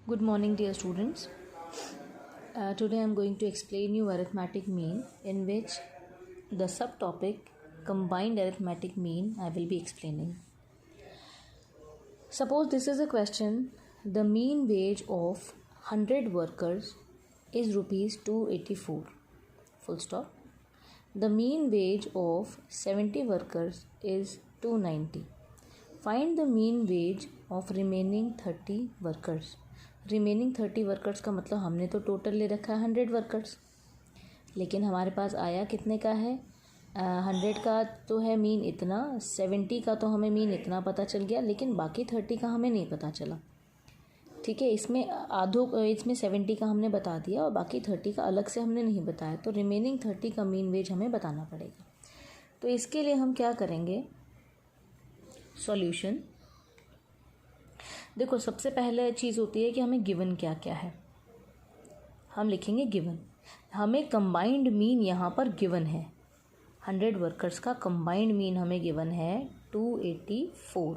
Good morning, dear students. Today I am going to explain you arithmetic mean, in which the subtopic combined arithmetic mean I will be explaining. Suppose this is a question. The mean wage of 100 workers is rupees 284. Full stop. The mean wage of 70 workers is 290. Find the mean wage of remaining 30 workers. Remaining 30 workers का मतलब हमने तो total ले रखा है 100 workers, लेकिन हमारे पास आया कितने का है 100 का तो है मीन इतना, 70 का तो हमें मीन इतना पता चल गया, लेकिन बाकी 30 का हमें नहीं पता चला. ठीक है, इसमें 70 का हमने बता दिया और बाकी 30 का अलग से हमने नहीं बताया, तो रिमेनिंग 30 का मीन वेज हमें बताना पड़ेगा. तो इसके लिए हम क्या करेंगे, सॉल्यूशन. देखो, सबसे पहले चीज़ होती है कि हमें गिवन क्या क्या है. हम लिखेंगे गिवन. हमें कंबाइंड मीन यहाँ पर गिवन है. 100 वर्कर्स का कंबाइंड मीन हमें गिवन है 284,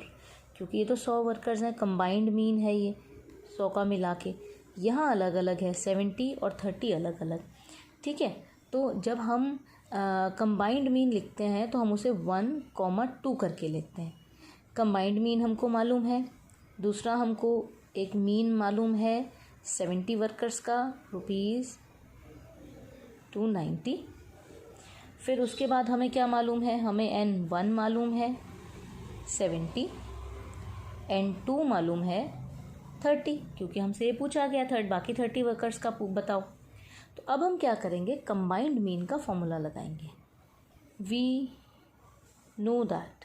क्योंकि ये तो 100 वर्कर्स हैं. कंबाइंड मीन है ये 100 का मिला के. यहाँ अलग अलग है, 70 और 30 अलग अलग. ठीक है, तो जब हम कंबाइंड मीन लिखते हैं तो हम उसे 1,2 करके लिखते हैं. कंबाइंड मीन हमको मालूम है. दूसरा, हमको एक मीन मालूम है 70 वर्कर्स का, रुपीज़ 290. फिर उसके बाद हमें क्या मालूम है, हमें N1 मालूम है 70, N2 मालूम है 30, क्योंकि हमसे ये पूछा गया था बाकी 30 वर्कर्स का बताओ. तो अब हम क्या करेंगे, कंबाइंड मीन का फॉर्मूला लगाएंगे. We know that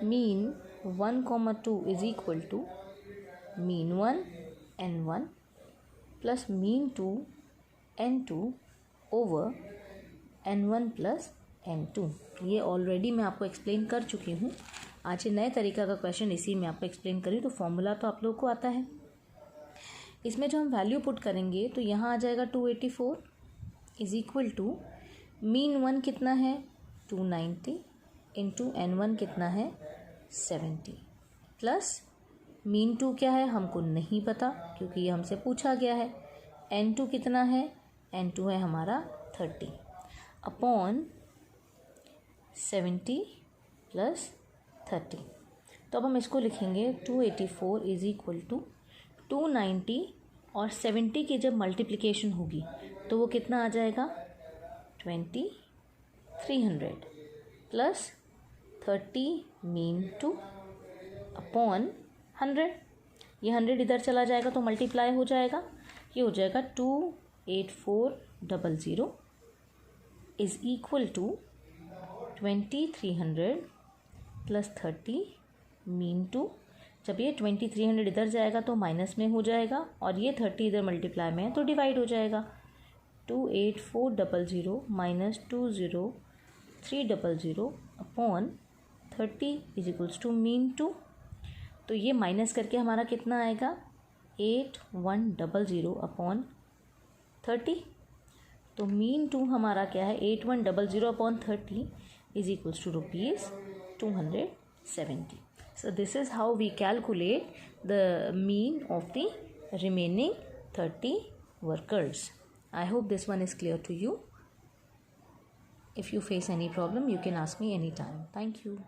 mean 1,2 is equal to mean 1 N1 plus mean 2 N2 over N1 plus N2. ये ऑलरेडी मैं आपको एक्सप्लेन कर चुकी हूँ. आज ये नए तरीका का क्वेश्चन इसी में आपको एक्सप्लेन करी, तो फॉर्मूला तो आप लोगों को आता है. इसमें जो हम वैल्यू पुट करेंगे तो यहाँ आ जाएगा 284 इज इक्वल टू मीन 1 कितना है 290 इंटू N1 कितना है 70 प्लस मीन 2 क्या है हमको नहीं पता, क्योंकि ये हमसे पूछा गया है. N2 कितना है, N2 है हमारा 30 अपॉन 70 प्लस 30. तो अब हम इसको लिखेंगे 284 इज इक्वल टू 290 और 70 की जब मल्टीप्लिकेशन होगी तो वो कितना आ जाएगा 2300 प्लस 30 मीन 2 अपॉन 100. ये 100 इधर चला जाएगा तो मल्टीप्लाई हो जाएगा. ये हो जाएगा 28400 is equal to 2300 plus 30 mean 2. जब ये 2300 इधर जाएगा तो माइनस में हो जाएगा, और ये 30 इधर मल्टीप्लाई में है तो डिवाइड हो जाएगा. 28400 minus 20300 upon 30 is equals to mean 2. तो ये माइनस करके हमारा कितना आएगा 8100 अपॉन 30. तो मीन 2 हमारा क्या है 8100 upon 30 is equals to rupees 270. So this is how we calculate the mean of the remaining 30 workers. I hope this one is clear to you. If you face any problem, you can ask me anytime. Thank you.